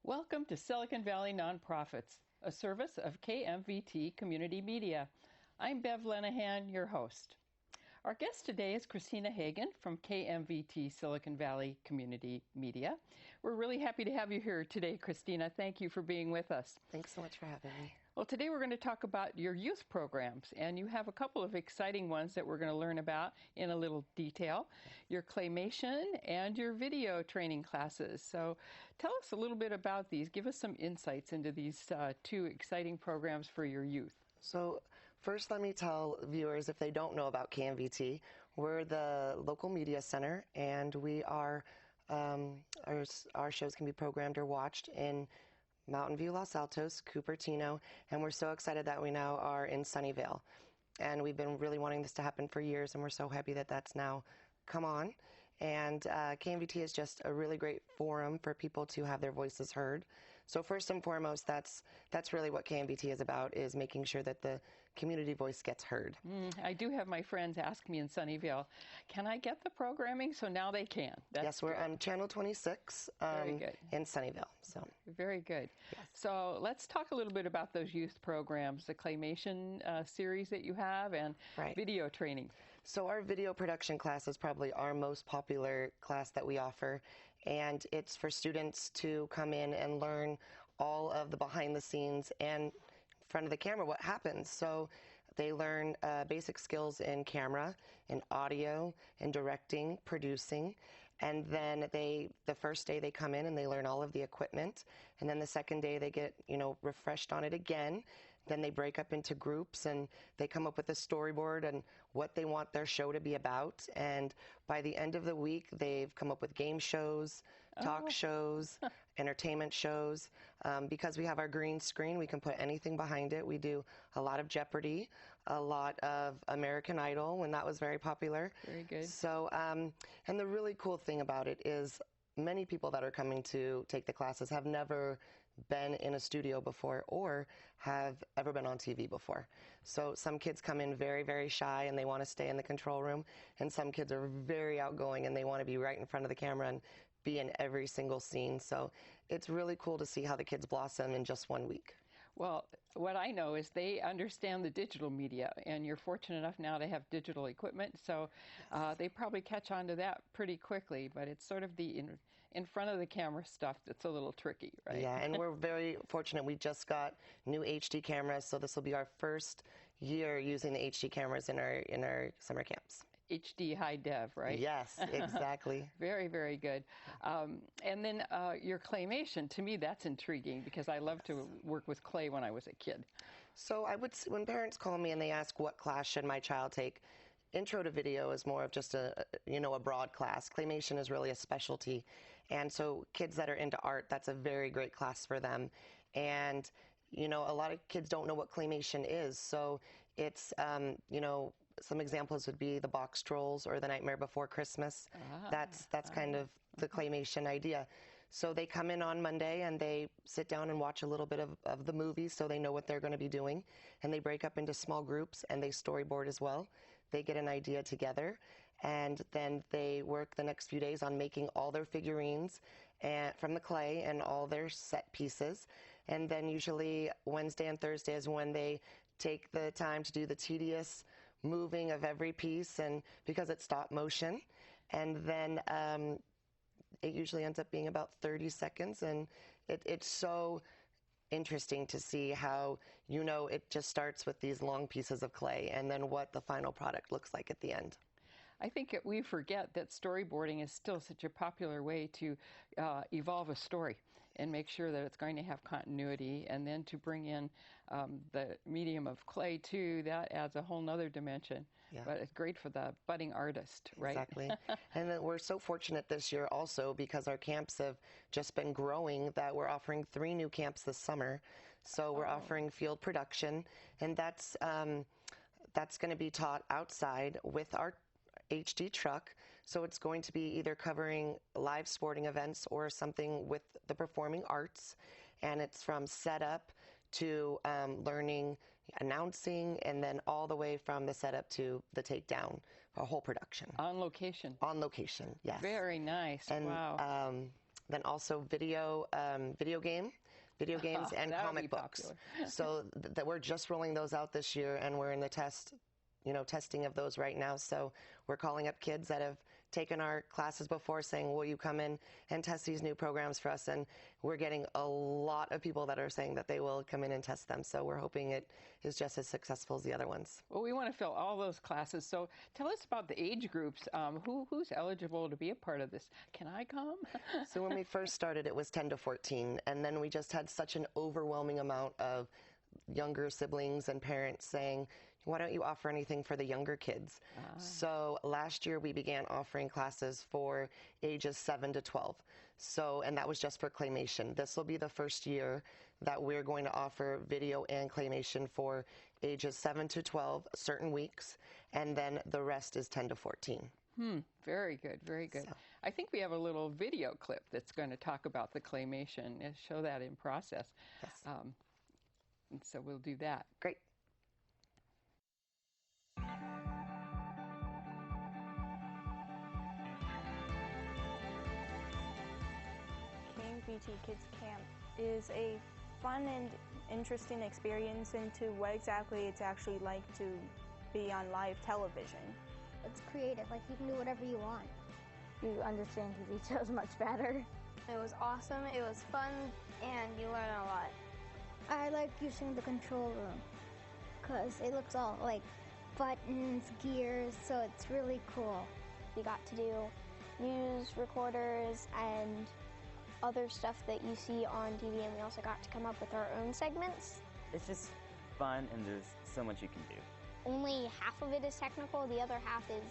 Welcome to Silicon Valley Nonprofits, a service of KMVT Community Media. I'm Bev Lenahan, your host. Our guest today is Christina Hagan from KMVT Silicon Valley Community Media. We're really happy to have you here today, Christina. Thank you for being with us. Thanks so much for having me. Well, today we're going to talk about your youth programs, and you have a couple of exciting ones that we're going to learn about in a little detail. Your claymation and your video training classes. So tell us a little bit about these. Give us some insights into these two exciting programs for your youth. So first, let me tell viewers, if they don't know about KMVT, we're the local media center, and we are our shows can be programmed or watched in Mountain View, Los Altos, Cupertino, and we're so excited that we now are in Sunnyvale. And we've been really wanting this to happen for years, and we're so happy that that's now come on. And KMVT is just a really great forum for people to have their voices heard. So first and foremost, that's really what KMVT is about, is making sure that the community voice gets heard. I do have my friends ask me in Sunnyvale, can I get the programming? So now they can. Yes, we're on Channel 26 in Sunnyvale. So very good. Yes. So let's talk a little bit about those youth programs, the claymation series that you have, and video training. So our video production class is probably our most popular class that we offer, and it's for students to come in and learn all of the behind the scenes and in front of the camera what happens. So they learn basic skills in camera, in audio, in directing, producing, and then the first day they come in and they learn all of the equipment, and then the second day they get refreshed on it again. Then they break up into groups and they come up with a storyboard and what they want their show to be about. And by the end of the week, they've come up with game shows, talk shows, entertainment shows. Because we have our green screen, we can put anything behind it. We do a lot of Jeopardy, a lot of American Idol when that was very popular. Very good. So, and the really cool thing about it is many people that are coming to take the classes have never been in a studio before or have ever been on TV before. So some kids come in very, very shy and they want to stay in the control room, and some kids are very outgoing and they want to be right in front of the camera and be in every single scene. So it's really cool to see how the kids blossom in just 1 week. Well, what I know is they understand the digital media, and you're fortunate enough now to have digital equipment, so they probably catch on to that pretty quickly, but it's sort of the in front of the camera stuff that's a little tricky, right? Yeah, and we're very fortunate. We just got new HD cameras, so this will be our first year using the HD cameras in our summer camps. HD high def, right? Yes, exactly. Very, very good. And then your claymation, to me, that's intriguing because I loved to work with clay when I was a kid. So when parents call me and they ask what class should my child take, Intro to Video is more of just a broad class. Claymation is really a specialty. And so kids that are into art, that's a very great class for them. And a lot of kids don't know what claymation is. So it's, some examples would be the Box Trolls or The Nightmare Before Christmas. That's kind of the claymation idea. So they come in on Monday and they sit down and watch a little bit of the movie so they know what they're going to be doing. And they break up into small groups and they storyboard as well. They get an idea together, and then they work the next few days on making all their figurines from the clay and all their set pieces. And then usually Wednesday and Thursday is when they take the time to do the tedious moving of every piece, and because it's stop motion, and then it usually ends up being about 30 seconds, and it's so interesting to see how it just starts with these long pieces of clay and then what the final product looks like at the end. I think we forget that storyboarding is still such a popular way to evolve a story and make sure that it's going to have continuity, and then to bring in the medium of clay too, that adds a whole nother dimension. Yeah. But it's great for the budding artist, right? Exactly. And we're so fortunate this year also because our camps have just been growing that we're offering 3 new camps this summer. So we're offering field production, and that's going to be taught outside with our HD truck. So it's going to be either covering live sporting events or something with the performing arts, and it's from setup to learning announcing, and then all the way from the setup to the takedown, a whole production. On location. On location, yes. Very nice. And, wow. then also video games and That would comic be books. popular. So that we're just rolling those out this year, and we're in the testing of those right now. So we're calling up kids that have taken our classes before saying, will you come in and test these new programs for us? And we're getting a lot of people that are saying that they will come in and test them. So we're hoping it is just as successful as the other ones. Well, we want to fill all those classes. So tell us about the age groups. Who's eligible to be a part of this? Can I come? So when we first started, it was 10 to 14. And then we just had such an overwhelming amount of younger siblings and parents saying, why don't you offer anything for the younger kids? So last year we began offering classes for ages 7 to 12. So, and that was just for claymation. This will be the first year that we're going to offer video and claymation for ages 7 to 12, certain weeks, and then the rest is 10 to 14. Very good, very good. So. I think we have a little video clip that's going to talk about the claymation and show that in process. Yes. And so we'll do that. Great. KMVT Kids Camp is a fun and interesting experience into what exactly it's actually like to be on live television. It's creative, like you can do whatever you want. You understand TV shows much better. It was awesome, it was fun, and you learn a lot. I like using the control room because it looks all like buttons, gears, so it's really cool. We got to do news recorders and other stuff that you see on TV, and we also got to come up with our own segments. It's just fun, and there's so much you can do. Only half of it is technical, the other half is,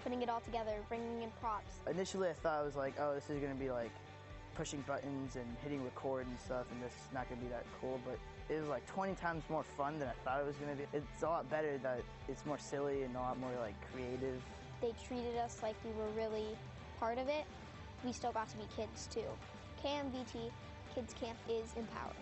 putting it all together, bringing in props. Initially I thought it was like, oh, this is going to be like pushing buttons and hitting record and stuff, and this is not going to be that cool, but it was like 20 times more fun than I thought it was going to be. It's a lot better that it's more silly and a lot more like creative. They treated us like we were really part of it. We still got to be kids too. KMVT Kids Camp is empowering.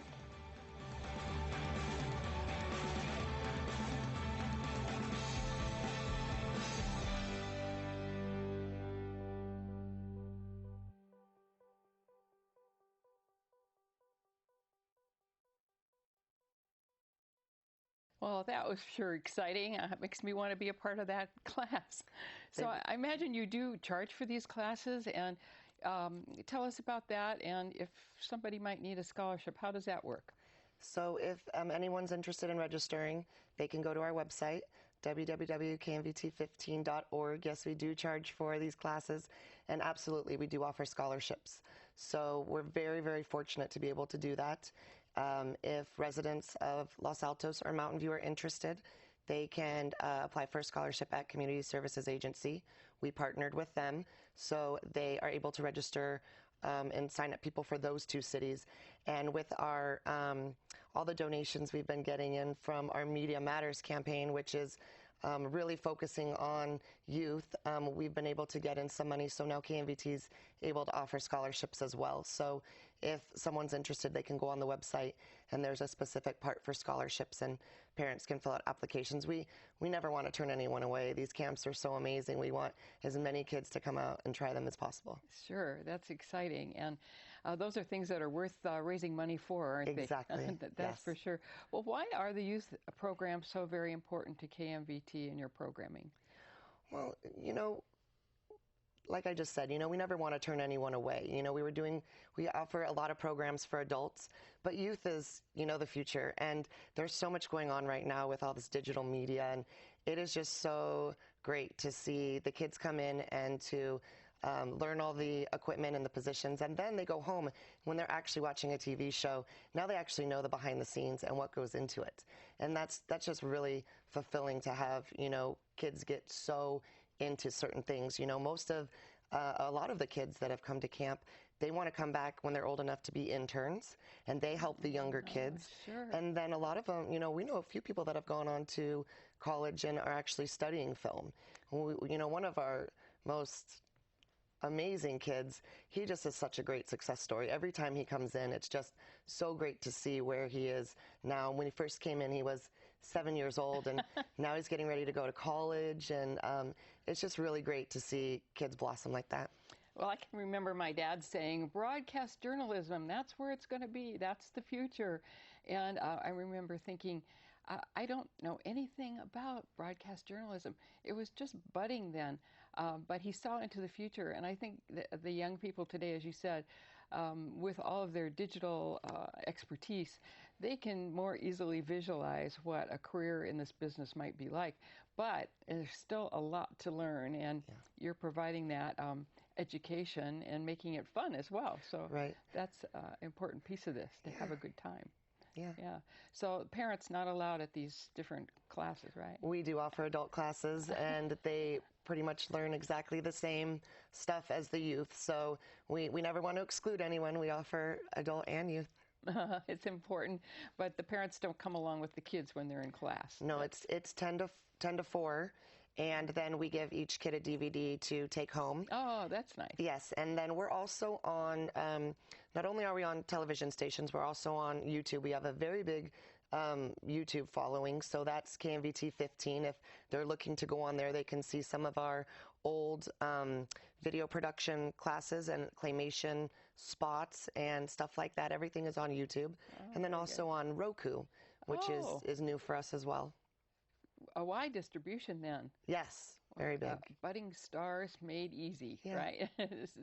Well, that was sure exciting. It makes me want to be a part of that class. So I imagine you do charge for these classes, and tell us about that, and if somebody might need a scholarship, how does that work? So if anyone's interested in registering, they can go to our website, www.KMVT15.org. Yes, we do charge for these classes, and absolutely, we do offer scholarships. So we're very, very fortunate to be able to do that. If residents of Los Altos or Mountain View are interested, they can apply for a scholarship at Community Services Agency. We partnered with them, so they are able to register and sign up people for those two cities. And with our all the donations we've been getting in from our Media Matters campaign, which is really focusing on youth, we've been able to get in some money, so now KMVT is able to offer scholarships as well. So if someone's interested, they can go on the website, and there's a specific part for scholarships, and parents can fill out applications. We never want to turn anyone away. These camps are so amazing. We want as many kids to come out and try them as possible. Sure, that's exciting. And those are things that are worth raising money for, aren't they? Exactly. That's yes. for sure. Well, why are the youth programs so very important to KMVT in your programming? Well, like I just said, we never want to turn anyone away. We offer a lot of programs for adults, but youth is, the future. And there's so much going on right now with all this digital media, and it is just so great to see the kids come in and to learn all the equipment and the positions, and then they go home when they're actually watching a TV show. Now they actually know the behind the scenes and what goes into it. And that's just really fulfilling to have, kids get so into certain things. Most of a lot of the kids that have come to camp, they want to come back when they're old enough to be interns, and they help the younger kids. Sure. And then a lot of them, we know a few people that have gone on to college and are actually studying film. One of our most amazing kids, he just is such a great success story. Every time he comes in, it's just so great to see where he is now. When he first came in, he was 7 years old, and now he's getting ready to go to college, and it's just really great to see kids blossom like that. Well, I can remember my dad saying, broadcast journalism, that's where it's going to be. That's the future. And I remember thinking, I don't know anything about broadcast journalism. It was just budding then. But he saw into the future. And I think the young people today, as you said, with all of their digital expertise, they can more easily visualize what a career in this business might be like. But there's still a lot to learn, and you're providing that education and making it fun as well. So that's an important piece of this, to have a good time. Yeah. So parents not allowed at these different classes, right? We do offer adult classes, and they pretty much learn exactly the same stuff as the youth. So we never want to exclude anyone. We offer adult and youth. It's important, but the parents don't come along with the kids when they're in class. No, it's 10 to 4. And then we give each kid a DVD to take home. Oh, that's nice. Yes, and then we're also on, not only are we on television stations, we're also on YouTube. We have a very big YouTube following, so that's KMVT15. If they're looking to go on there, they can see some of our old video production classes and claymation spots and stuff like that. Everything is on YouTube. And then also on Roku, which is new for us as well. A wide distribution then. Yes, very big. Budding stars made easy, right?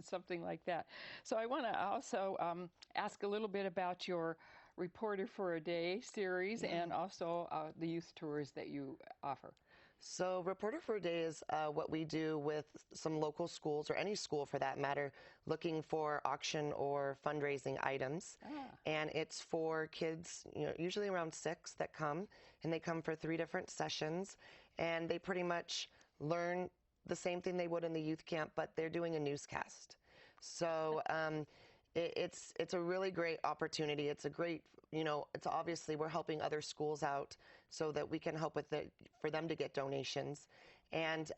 Something like that. So I want to also ask a little bit about your Reporter for a Day series and also the youth tours that you offer. So Reporter for a Day is what we do with some local schools, or any school for that matter, looking for auction or fundraising items. And it's for kids, usually around 6 that come, and they come for 3 different sessions, and they pretty much learn the same thing they would in the youth camp, but they're doing a newscast. So it's a really great opportunity. It's a great, it's obviously we're helping other schools out so that we can help with for them to get donations. And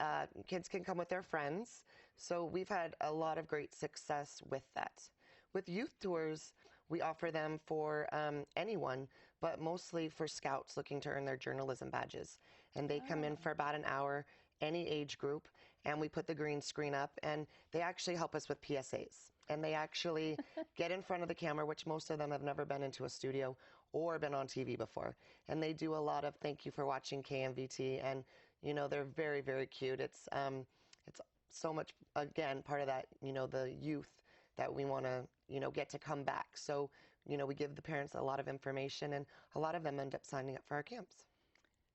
kids can come with their friends. So we've had a lot of great success with that. With youth tours, we offer them for anyone, but mostly for scouts looking to earn their journalism badges. And they come in for about an hour, any age group, and we put the green screen up, and they actually help us with PSAs. And they actually get in front of the camera, which most of them have never been into a studio or been on TV before. And they do a lot of thank you for watching KMVT, and they're very, very cute. It's so much, again, part of that, the youth that we want to, get to come back. So, we give the parents a lot of information, and a lot of them end up signing up for our camps.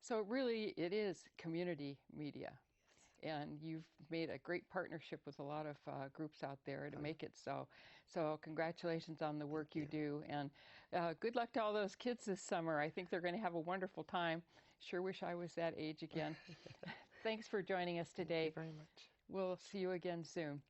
So really, it is community media. And you've made a great partnership with a lot of groups out there to make it so. So congratulations on the work you do. And good luck to all those kids this summer. I think they're going to have a wonderful time. Sure wish I was that age again. Thanks for joining us today. Thank you very much. We'll see you again soon.